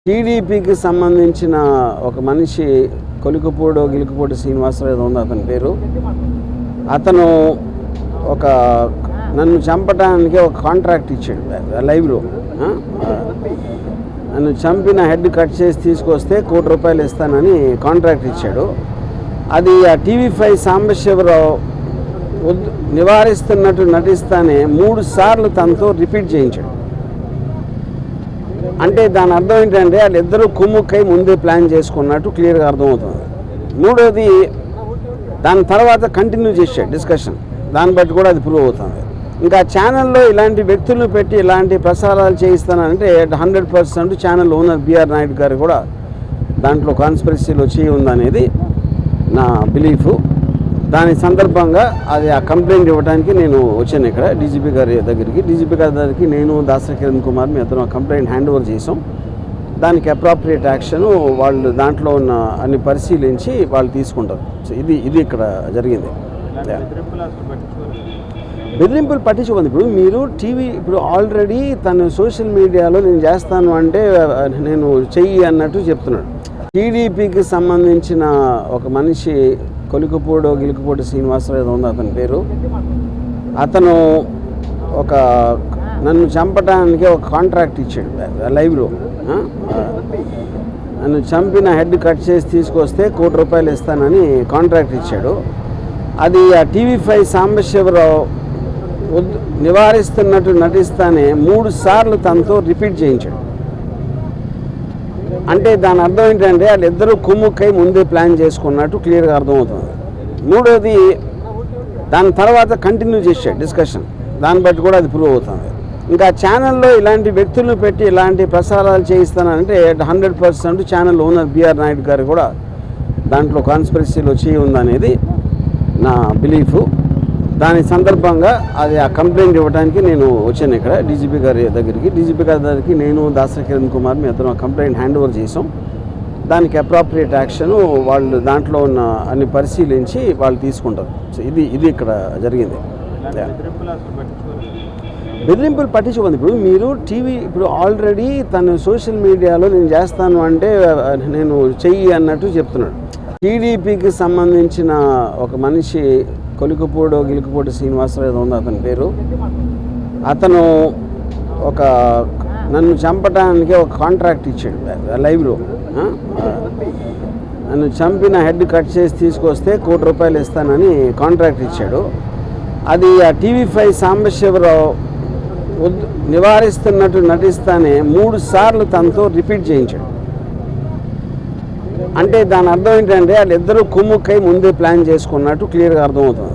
టీడీపీకి సంబంధించిన ఒక మనిషి గిలుకుపూడి శ్రీనివాసరావు ఏదో ఉంది అతని పేరు. అతను ఒక నన్ను చంపడానికి ఒక కాంట్రాక్ట్ ఇచ్చాడు లైవ్లో. నన్ను చంపిన హెడ్ కట్ చేసి తీసుకొస్తే ₹1,00,00,000 ఇస్తానని కాంట్రాక్ట్ ఇచ్చాడు. అది ఆ TV5 సాంబశివరావు నివారిస్తున్నట్టు నటిస్తానే 3 సార్లు తనతో రిపీట్ చేయించాడు. అంటే దాని అర్థం ఏంటంటే వాళ్ళిద్దరూ కుమ్ముక్కై ముందే ప్లాన్ చేసుకున్నట్టు క్లియర్గా అర్థమవుతుంది. మూడోది, దాని తర్వాత కంటిన్యూ చేశాడు డిస్కషన్. దాన్ని బట్టి కూడా అది ప్రూవ్ అవుతుంది. ఇంకా ఛానల్లో ఇలాంటి వ్యక్తులను పెట్టి ఇలాంటి ప్రసారాలు చేయిస్తానంటే 100% ఛానల్ ఓనర్ బిఆర్ నాయుడు గారు కూడా దాంట్లో కాన్స్పిరసీలో చేయి ఉందనేది నా బిలీఫు. దాని సందర్భంగా అది ఆ కంప్లైంట్ ఇవ్వడానికి నేను వచ్చాను ఇక్కడ డీజీపీ గారి దగ్గరికి. నేను దాసరి కిరణ్ కుమార్ మీ ఇద్దరం కంప్లైంట్ హ్యాండ్ ఓవర్ చేసాం. దానికి అప్రాప్రియేట్ యాక్షన్ వాళ్ళు దాంట్లో ఉన్న అన్ని పరిశీలించి వాళ్ళు తీసుకుంటారు. సో ఇది ఇక్కడ జరిగింది. బెదిరింపులు పట్టించుకుంది. ఇప్పుడు మీరు ఇప్పుడు ఆల్రెడీ తను సోషల్ మీడియాలో నేను చేస్తాను అంటే నేను చెయ్యి అన్నట్టు చెప్తున్నాడు. టీడీపీకి సంబంధించిన ఒక మనిషి గిలుకుపూడి శ్రీనివాసరావు ఏదో ఉంది అతని పేరు. అతను ఒక నన్ను చంపడానికి ఒక కాంట్రాక్ట్ ఇచ్చాడు లైవ్లో. నన్ను చంపిన హెడ్ కట్ చేసి తీసుకొస్తే ₹1,00,00,000 ఇస్తానని కాంట్రాక్ట్ ఇచ్చాడు. అది ఆ TV5 సాంబశివరావు నివారిస్తున్నట్టు నటిస్తానే 3 సార్లు తనతో రిపీట్ చేయించాడు. అంటే దాని అర్థం ఏంటంటే వాళ్ళిద్దరూ కుమ్ముక్కై ముందే ప్లాన్ చేసుకున్నట్టు క్లియర్గా అర్థమవుతుంది. మూడోది, దాని తర్వాత కంటిన్యూ చేశాడు డిస్కషన్. దాన్ని బట్టి కూడా అది ప్రూవ్ అవుతుంది. ఇంకా ఛానల్లో ఇలాంటి వ్యక్తులను పెట్టి ఇలాంటి ప్రసారాలు చేయిస్తానంటే 100% ఛానల్ ఓనర్ బిఆర్ నాయుడు గారు కూడా దాంట్లో కాన్స్పిరసీలో చేయి ఉందనేది నా బిలీఫు. దాని సందర్భంగా అది ఆ కంప్లైంట్ ఇవ్వడానికి నేను వచ్చాను ఇక్కడ డీజీపీ గారి దగ్గరికి. నేను దాసరి కిరణ్ కుమార్ మీ ఇద్దరం కంప్లైంట్ హ్యాండ్ ఓవర్ చేసాం. దానికి అప్రాప్రియేట్ యాక్షన్ వాళ్ళు దాంట్లో ఉన్న అన్ని పరిశీలించి వాళ్ళు తీసుకుంటారు. సో ఇది ఇక్కడ జరిగింది. బెదిరింపులు పట్టించుకుంది. ఇప్పుడు మీరు ఇప్పుడు ఆల్రెడీ తను సోషల్ మీడియాలో నేను చేస్తాను అంటే నేను చెయ్యి అన్నట్టు చెప్తున్నాడు. టీడీపీకి సంబంధించిన ఒక మనిషి గిలుకుపూడి శ్రీనివాసరావు ఏదో ఉంది అతని పేరు. అతను ఒక నన్ను చంపడానికి ఒక కాంట్రాక్ట్ ఇచ్చాడు లైవ్లో. నన్ను చంపిన హెడ్ కట్ చేసి తీసుకొస్తే ₹1,00,00,000 ఇస్తానని కాంట్రాక్ట్ ఇచ్చాడు. అది ఆ TV5 సాంబశివరావు నివారిస్తున్నట్టు నటిస్తానే 3 సార్లు తనతో రిపీట్ చేయించాడు. అంటే దాని అర్థం ఏంటంటే వాళ్ళిద్దరూ కుమ్ముక్కై ముందే ప్లాన్ చేసుకున్నట్టు క్లియర్గా అర్థమవుతుంది.